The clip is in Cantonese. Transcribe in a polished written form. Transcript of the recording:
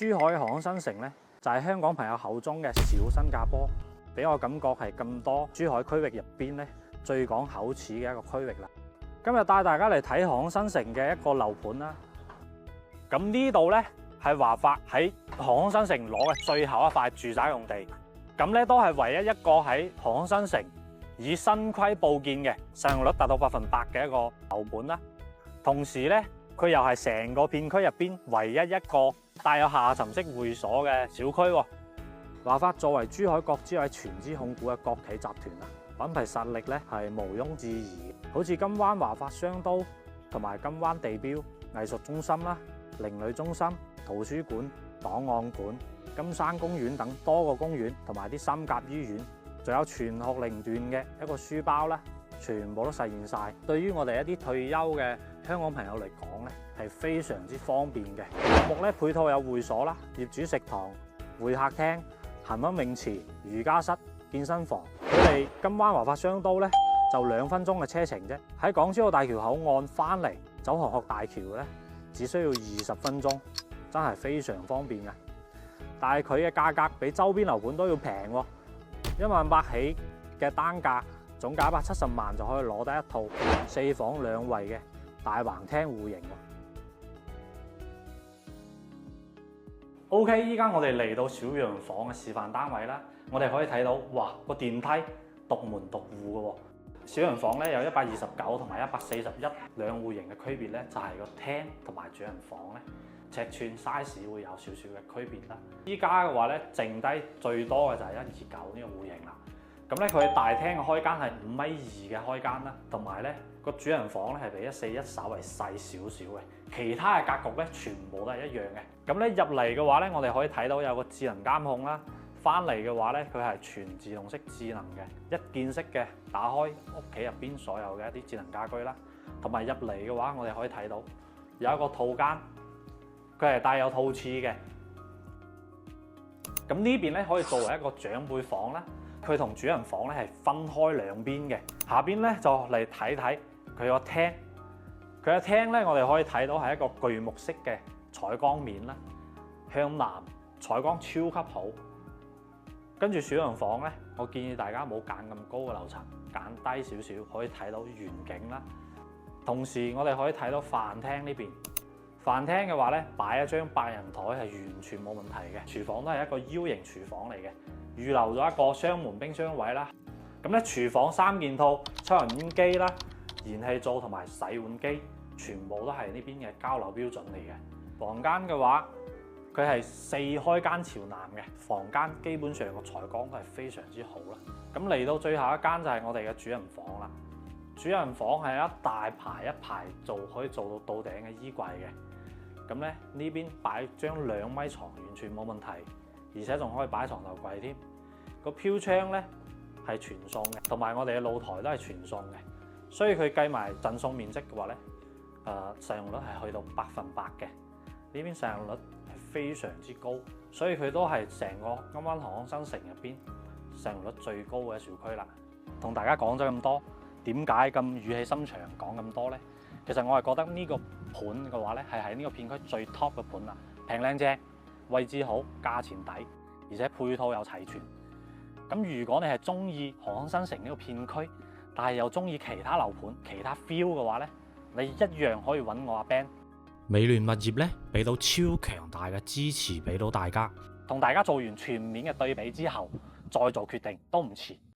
珠海航空新城呢，就係香港朋友口中嘅小新加坡，俾我感覺係咁多珠海區域入邊呢最講口齒嘅一個區域啦。今日帶大家嚟睇航空新城嘅一個樓盤啦。咁呢度呢，係華發喺航空新城攞嘅最後一塊住宅用地，咁呢都係唯一一個喺航空新城以新規佈建嘅，使用率達到100%嘅一個樓盤啦。同時呢，佢又係成個片區入邊唯一一個帶有下沉式會所嘅小區。華發作為珠海國資委全資控股嘅國企集團啊，品牌實力咧係毋庸置疑。好似金灣華發商都同埋金灣地標藝術中心啦、鄰里中心、圖書館、檔案館、金山公園等多個公園，同埋啲三甲醫院，仲有全學齡段嘅一個書包啦，全部都實現晒。對於我哋一啲退休嘅香港朋友嚟講咧，係非常之方便嘅。項目咧配套有會所啦、業主食堂、會客廳、恒溫泳池、瑜伽室、健身房。佢哋金灣華發商都咧就2分鐘嘅車程啫，喺港珠澳大橋口岸翻嚟走航學大橋咧，只需要20分鐘，真係非常方便嘅。但係佢嘅價格比周邊樓盤都要平喎，1萬8起嘅單價，總價170萬就可以攞得一套4房2衛嘅大橫廳戶型。OK， 依家我哋嚟到小洋房嘅示範單位啦，我哋可以睇到，哇，個電梯獨門獨戶嘅喎。小洋房咧有129同埋141兩戶型嘅區別咧，就係個廳同埋主人房咧尺寸 size 會有少少嘅區別啦。依家嘅話咧，剩低最多嘅就係129呢個戶型啦。咁咧佢大廳嘅開間係5.2米嘅開間啦，同埋咧個主人房咧係比141稍為細少少嘅，其他嘅格局咧全部都係一樣嘅。咁咧入嚟嘅話咧，我哋可以睇到有個智能監控啦。翻嚟嘅話咧，佢係全自動式智能嘅，一鍵式嘅打開屋企入邊所有嘅一啲智能家居啦。同埋入嚟嘅話，我哋可以睇到有一個套間，佢係帶有套廁嘅。咁呢邊咧可以作為一個長輩房啦。佢同主人房咧係分開兩邊嘅。下邊咧就嚟睇睇佢個廳。佢個廳咧，我哋可以睇到係一個巨木式嘅採光面啦，向南採光超級好。跟住小洋房咧，我建議大家唔好揀咁高嘅樓層，揀低少少，可以睇到遠景啦。同時我哋可以睇到飯廳呢邊，飯廳嘅話咧擺一張8人台係完全冇問題嘅。廚房都係一個 U 型廚房嚟嘅，預留咗一個雙門冰箱位啦。咁咧廚房3件套抽油煙機啦、燃氣灶同埋洗碗機，全部都係呢邊嘅交樓標準嚟嘅。房間嘅話，佢係4開間朝南嘅，房間基本上個採光都係非常之好啦。咁嚟到最後一間就係我哋嘅主人房啦。主人房係一大排一排可以做到頂嘅衣櫃嘅。咁咧呢邊擺張2米床完全冇問題，而且仲可以擺床頭櫃添。個飄窗咧係全送嘅，同埋我哋嘅露台都係全送嘅。所以佢計埋贈送面積嘅話咧，使用率係去到100%嘅。呢邊使用率係非常之高，所以佢都係成個金灣航空新城入邊使用率最高嘅小區啦。同大家講咗咁多，點解咁語氣深長講咁多呢？其實我係覺得呢個盤嘅話咧，係喺呢個片區最 top 嘅盤啦，平靚正，位置好，價錢抵，而且配套又齊全。咁如果你係中意航空新城呢個片區，但係又中意其他樓盤、其他 feel 嘅話咧，你一樣可以揾我阿 Ben。美聯物業咧，俾到超強大嘅支持俾到大家，同大家做完全面嘅對比之後，再做決定都唔遲。